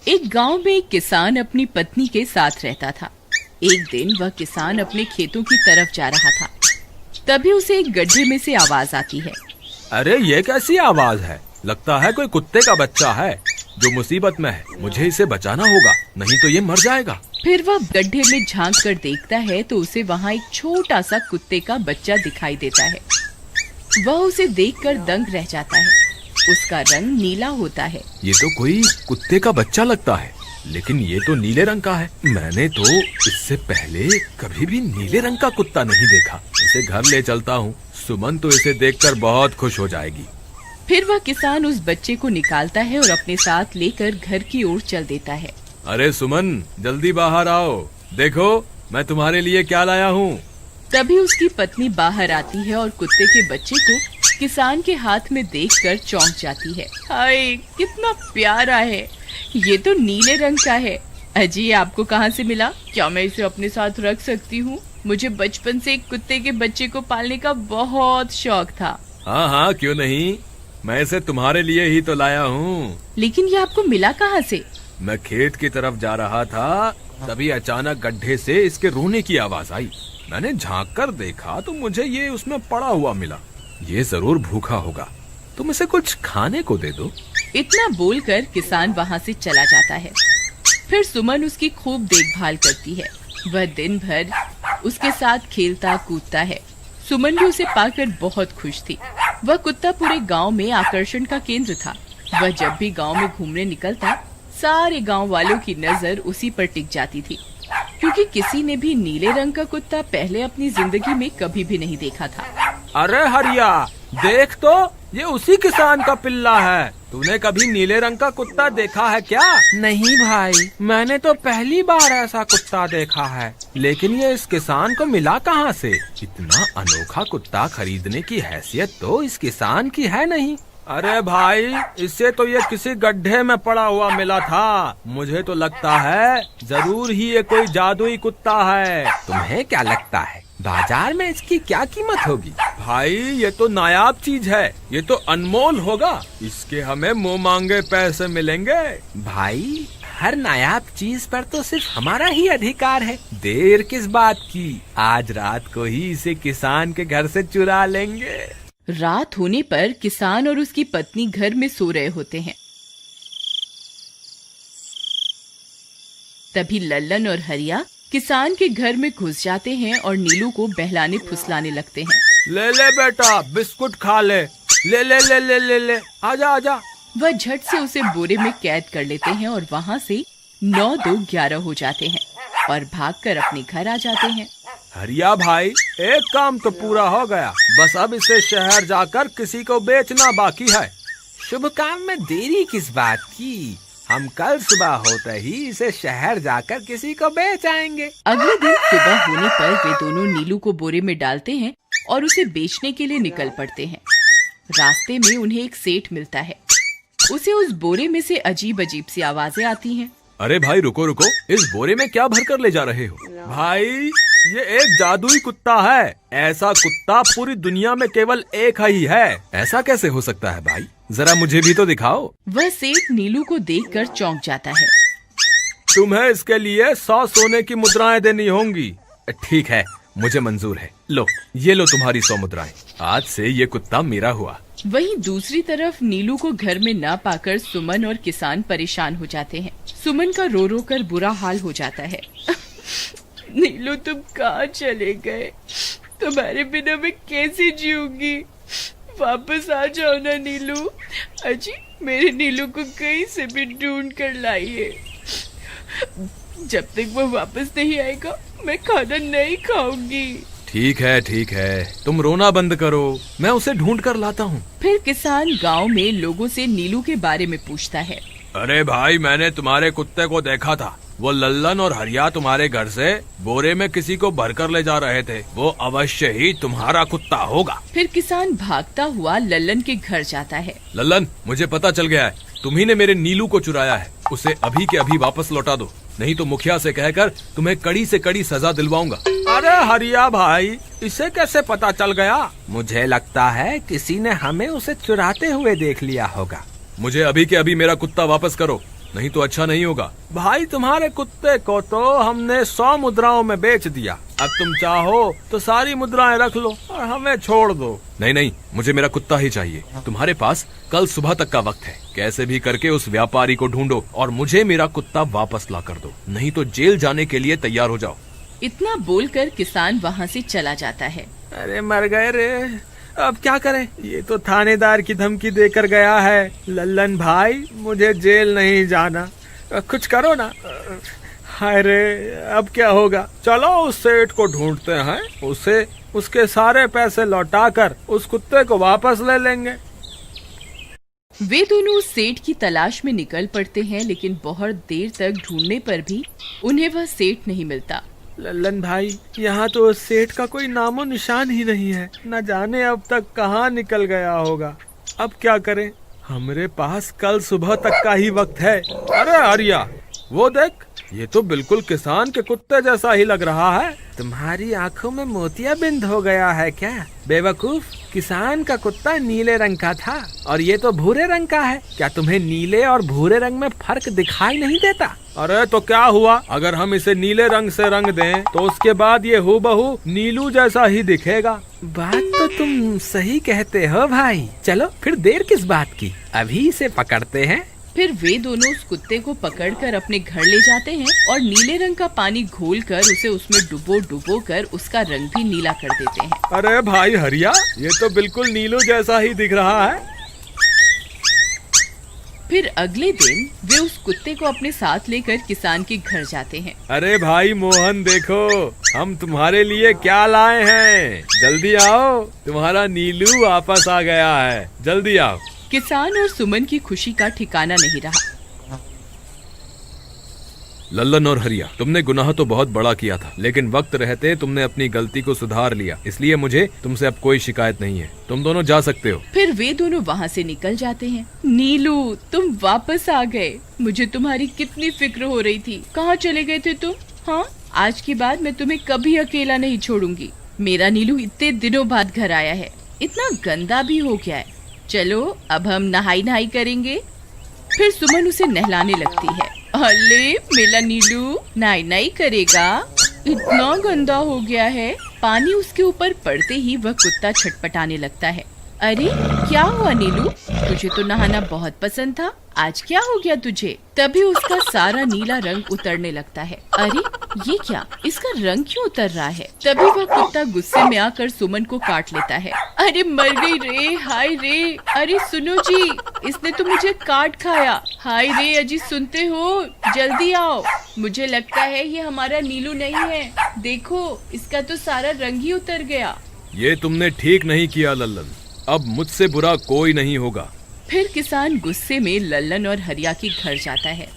एक गांव में एक किसान अपनी पत्नी के साथ रहता था। एक दिन वह किसान अपने खेतों की तरफ जा रहा था। तभी उसे एक गड्ढे में से आवाज आती है। अरे ये कैसी आवाज है? लगता है कोई कुत्ते का बच्चा है जो मुसीबत में है। मुझे इसे बचाना होगा, नहीं तो ये मर जाएगा। फिर वह गड्ढे में झांक कर देखता है तो उसे वहाँ एक छोटा सा कुत्ते का बच्चा दिखाई देता है। वह उसे देखकर दंग रह जाता है। उसका रंग नीला होता है। ये तो कोई कुत्ते का बच्चा लगता है, लेकिन ये तो नीले रंग का है। मैंने तो इससे पहले कभी भी नीले रंग का कुत्ता नहीं देखा। इसे घर ले चलता हूँ, सुमन तो इसे देखकर बहुत खुश हो जाएगी। फिर वह किसान उस बच्चे को निकालता है और अपने साथ लेकर घर की ओर चल देता है। अरे सुमन, जल्दी बाहर आओ, देखो मैं तुम्हारे लिए क्या लाया हूँ। तभी उसकी पत्नी बाहर आती है और कुत्ते के बच्चे को किसान के हाथ में देखकर चौंक जाती है। हाय, कितना प्यारा है, ये तो नीले रंग का है। अजी, ये आपको कहाँ से मिला? क्या मैं इसे अपने साथ रख सकती हूँ? मुझे बचपन से एक कुत्ते के बच्चे को पालने का बहुत शौक था। हाँ हाँ, क्यों नहीं, मैं इसे तुम्हारे लिए ही तो लाया हूँ। लेकिन ये आपको मिला कहाँ से? मैं खेत की तरफ जा रहा था, तभी अचानक गड्ढे से इसके रोने की आवाज आई। मैंने झांक कर देखा तो मुझे ये उसमें पड़ा हुआ मिला। ये जरूर भूखा होगा, तुम इसे कुछ खाने को दे दो। इतना बोलकर किसान वहाँ से चला जाता है। फिर सुमन उसकी खूब देखभाल करती है। वह दिन भर उसके साथ खेलता कूदता है। सुमन भी उसे पाकर बहुत खुश थी। वह कुत्ता पूरे गांव में आकर्षण का केंद्र था। वह जब भी गांव में घूमने निकलता, सारे गांव वालों की नजर उसी पर टिक जाती थी, क्योंकि किसी ने भी नीले रंग का कुत्ता पहले अपनी जिंदगी में कभी भी नहीं देखा था। अरे हरिया, देख तो, ये उसी किसान का पिल्ला है। तूने कभी नीले रंग का कुत्ता देखा है क्या? नहीं भाई, मैंने तो पहली बार ऐसा कुत्ता देखा है। लेकिन ये इस किसान को मिला कहाँ से? इतना अनोखा कुत्ता खरीदने की हैसियत तो इस किसान की है नहीं। अरे भाई, इससे तो ये किसी गड्ढे में पड़ा हुआ मिला था। मुझे तो लगता है जरूर ही ये कोई जादुई कुत्ता है। तुम्हें क्या लगता है बाजार में इसकी क्या कीमत होगी? भाई, ये तो नायाब चीज है, ये तो अनमोल होगा। इसके हमें मुंह मांगे पैसे मिलेंगे। भाई, हर नायाब चीज पर तो सिर्फ हमारा ही अधिकार है। देर किस बात की, आज रात को ही इसे किसान के घर से चुरा लेंगे। रात होने पर किसान और उसकी पत्नी घर में सो रहे होते हैं। तभी लल्लन और हरिया किसान के घर में घुस जाते हैं और नीलू को बहलाने फुसलाने लगते हैं। ले ले बेटा, बिस्कुट खा ले। ले ले ले ले ले ले, आजा आजा। वह झट से उसे बोरे में कैद कर लेते हैं और वहाँ से 9-2-11 हो जाते हैं और भागकर अपने घर आ जाते हैं। हरिया भाई, एक काम तो पूरा हो गया, बस अब इसे शहर जाकर किसी को बेचना बाकी है। शुभ काम में देरी किस बात की? हम कल सुबह होते ही इसे शहर जाकर किसी को बेच आएंगे। अगले दिन सुबह होने पर वे दोनों नीलू को बोरे में डालते हैं और उसे बेचने के लिए निकल पड़ते हैं। रास्ते में उन्हें एक सेठ मिलता है। उसे उस बोरे में से अजीब अजीब सी आवाजें आती हैं। अरे भाई, रुको रुको, इस बोरे में क्या भर कर ले जा रहे हो? भाई, ये एक जादुई कुत्ता है। ऐसा कुत्ता पूरी दुनिया में केवल एक ही है। ऐसा कैसे हो सकता है भाई? जरा मुझे भी तो दिखाओ। वह सेठ नीलू को देखकर चौंक जाता है। तुम्हें इसके लिए 100 सोने की मुद्राएं देनी होंगी। ठीक है, मुझे मंजूर है। लो, ये लो तुम्हारी 100 मुद्राएं। आज से ये कुत्ता मेरा हुआ। वहीं दूसरी तरफ नीलू को घर में न पाकर सुमन और किसान परेशान हो जाते हैं। सुमन का रो रो कर बुरा हाल हो जाता है। नीलू, तुम कहाँ चले गए? तुम्हारे बिना मैं कैसे जीऊंगी? वापस आ जाओ ना नीलू। अजी, मेरे नीलू को कहीं से भी ढूंढ कर लाइए। जब तक वो वापस नहीं आएगा, मैं खाना नहीं खाऊंगी। ठीक है, तुम रोना बंद करो, मैं उसे ढूंढ कर लाता हूँ। फिर किसान गांव में लोगों से नीलू के बारे में पूछता है। अरे भाई, मैंने तुम्हारे कुत्ते को देखा था। वो लल्लन और हरिया तुम्हारे घर से बोरे में किसी को भरकर ले जा रहे थे। वो अवश्य ही तुम्हारा कुत्ता होगा। फिर किसान भागता हुआ लल्लन के घर जाता है। लल्लन, मुझे पता चल गया है, तुम्ही ने मेरे नीलू को चुराया है। उसे अभी के अभी वापस लौटा दो, नहीं तो मुखिया से कहकर तुम्हें कड़ी से कड़ी सजा दिलवाऊंगा। अरे हरिया भाई, इसे कैसे पता चल गया? मुझे लगता है किसी ने हमें उसे चुराते हुए देख लिया होगा। मुझे अभी के अभी मेरा कुत्ता वापस करो, नहीं तो अच्छा नहीं होगा। भाई तुम्हारे कुत्ते को तो हमने 100 मुद्राओं में बेच दिया, अब तुम चाहो तो सारी मुद्राएं रख लो और हमें छोड़ दो। नहीं नहीं, मुझे मेरा कुत्ता ही चाहिए। तुम्हारे पास कल सुबह तक का वक्त है, कैसे भी करके उस व्यापारी को ढूंढो और मुझे मेरा कुत्ता वापस ला कर दो, नहीं तो जेल जाने के लिए तैयार हो जाओ। इतना बोलकर किसान वहाँ से चला जाता है। अरे मर गए रे, अब क्या करें, ये तो थानेदार की धमकी देकर गया है। लल्लन भाई, मुझे जेल नहीं जाना, कुछ करो ना। हाय रे, अब क्या होगा। चलो उस सेठ को ढूंढते हैं, उसे उसके सारे पैसे लौटाकर उस कुत्ते को वापस ले लेंगे। वे दोनों उस सेठ की तलाश में निकल पड़ते हैं, लेकिन बहुत देर तक ढूंढने पर भी उन्हें वह सेठ नहीं मिलता। लल्लन भाई, यहाँ तो उस सेठ का कोई नामो निशान ही नहीं है, न जाने अब तक कहाँ निकल गया होगा। अब क्या करें, हमारे पास कल सुबह तक का ही वक्त है। अरे आर्या, वो देख, ये तो बिल्कुल किसान के कुत्ते जैसा ही लग रहा है। तुम्हारी आंखों में मोतियाबिंद हो गया है क्या बेवकूफ? किसान का कुत्ता नीले रंग का था और ये तो भूरे रंग का है। क्या तुम्हें नीले और भूरे रंग में फर्क दिखाई नहीं देता? अरे तो क्या हुआ, अगर हम इसे नीले रंग से रंग दें तो उसके बाद ये हूबहू नीलू जैसा ही दिखेगा। बात तो तुम सही कहते हो भाई। चलो फिर देर किस बात की, अभी इसे पकड़ते हैं। फिर वे दोनों उस कुत्ते को पकड़कर अपने घर ले जाते हैं और नीले रंग का पानी घोलकर उसे उसमें डुबो कर उसका रंग भी नीला कर देते हैं। अरे भाई हरिया, ये तो बिल्कुल नीलू जैसा ही दिख रहा है। फिर अगले दिन वे उस कुत्ते को अपने साथ लेकर किसान के घर जाते हैं। अरे भाई मोहन, देखो हम तुम्हारे लिए क्या लाए हैं, जल्दी आओ, तुम्हारा नीलू वापस आ गया है, जल्दी आओ। किसान और सुमन की खुशी का ठिकाना नहीं रहा। लल्लन और हरिया, तुमने गुनाह तो बहुत बड़ा किया था, लेकिन वक्त रहते तुमने अपनी गलती को सुधार लिया, इसलिए मुझे तुमसे अब कोई शिकायत नहीं है। तुम दोनों जा सकते हो। फिर वे दोनों वहाँ से निकल जाते हैं। नीलू, तुम वापस आ गए, मुझे तुम्हारी कितनी फिक्र हो रही थी। कहाँ चले गए थे तुम? हाँ, आज के बाद मैं तुम्हें कभी अकेला नहीं छोड़ूंगी। मेरा नीलू इतने दिनों बाद घर आया है, इतना गंदा भी हो गया है। चलो अब हम नहाई करेंगे। फिर सुमन उसे नहलाने लगती है। अले मेरा नीलू नहाई करेगा, इतना गंदा हो गया है। पानी उसके ऊपर पड़ते ही वह कुत्ता छटपटाने लगता है। अरे क्या हुआ नीलू, तुझे तो नहाना बहुत पसंद था, आज क्या हो गया तुझे? तभी उसका सारा नीला रंग उतरने लगता है। अरे ये क्या, इसका रंग क्यों उतर रहा है? तभी वह कुत्ता गुस्से में आकर सुमन को काट लेता है। अरे मर गई रे, हाय रे। अरे सुनो जी, इसने तो मुझे काट खाया। हाय रे अजी, सुनते हो? जल्दी आओ, मुझे लगता है ये हमारा नीलू नहीं है। देखो, इसका तो सारा रंग ही उतर गया। ये तुमने ठीक नहीं किया लल्लन, अब मुझसे बुरा कोई नहीं होगा। फिर किसान गुस्से में लल्लन और हरिया के घर जाता है।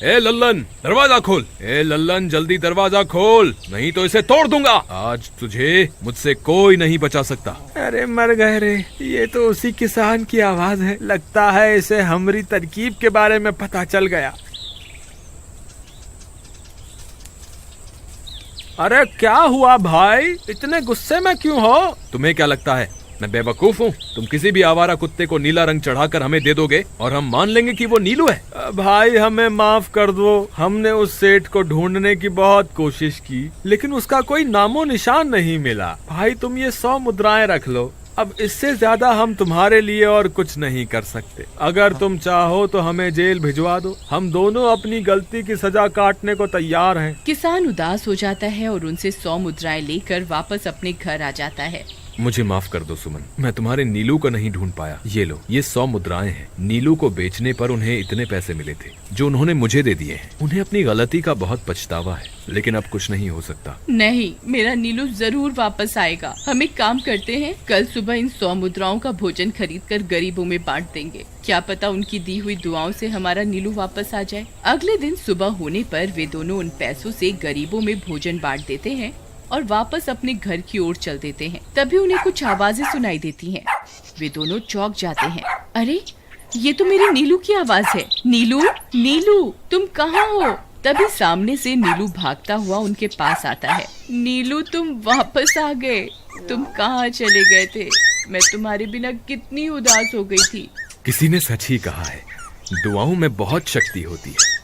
ए लल्लन, दरवाजा खोल। ए लल्लन, जल्दी दरवाजा खोल, नहीं तो इसे तोड़ दूंगा। आज तुझे मुझसे कोई नहीं बचा सकता। अरे मर गए रे, ये तो उसी किसान की आवाज है। लगता है इसे हमारी तरकीब के बारे में पता चल गया। अरे क्या हुआ भाई, इतने गुस्से में क्यों हो? तुम्हें क्या लगता है मैं बेवकूफ हूँ? तुम किसी भी आवारा कुत्ते को नीला रंग चढ़ाकर हमें दे दोगे और हम मान लेंगे कि वो नीलू है। भाई हमें माफ कर दो, हमने उस सेठ को ढूंढने की बहुत कोशिश की, लेकिन उसका कोई नामो निशान नहीं मिला। भाई तुम ये 100 मुद्राएं रख लो, अब इससे ज्यादा हम तुम्हारे लिए और कुछ नहीं कर सकते। अगर तुम चाहो तो हमें जेल भिजवा दो, हम दोनों अपनी गलती की सजा काटने को तैयार हैं। किसान उदास हो जाता है और उनसे 100 मुद्राएं लेकर वापस अपने घर आ जाता है। मुझे माफ कर दो सुमन, मैं तुम्हारे नीलू को नहीं ढूंढ पाया। ये लो, ये 100 मुद्राएं हैं। नीलू को बेचने पर उन्हें इतने पैसे मिले थे जो उन्होंने मुझे दे दिए हैं। उन्हें अपनी गलती का बहुत पछतावा है, लेकिन अब कुछ नहीं हो सकता। नहीं, मेरा नीलू जरूर वापस आएगा। हम एक काम करते हैं, कल सुबह इन 100 मुद्राओं का भोजन खरीदकर गरीबों में बांट देंगे। क्या पता उनकी दी हुई दुआओं से हमारा नीलू वापस आ जाए। अगले दिन सुबह होने पर वे दोनों उन पैसों से गरीबों में भोजन बांट देते हैं और वापस अपने घर की ओर चल देते हैं। तभी उन्हें कुछ आवाजें सुनाई देती हैं। वे दोनों चौंक जाते हैं। अरे ये तो मेरे नीलू की आवाज है। नीलू, नीलू तुम कहाँ हो? तभी सामने से नीलू भागता हुआ उनके पास आता है। नीलू तुम वापस आ गए, तुम कहाँ चले गए थे? मैं तुम्हारे बिना कितनी उदास हो गई थी। किसी ने सच ही कहा है, दुआओं में बहुत शक्ति होती है।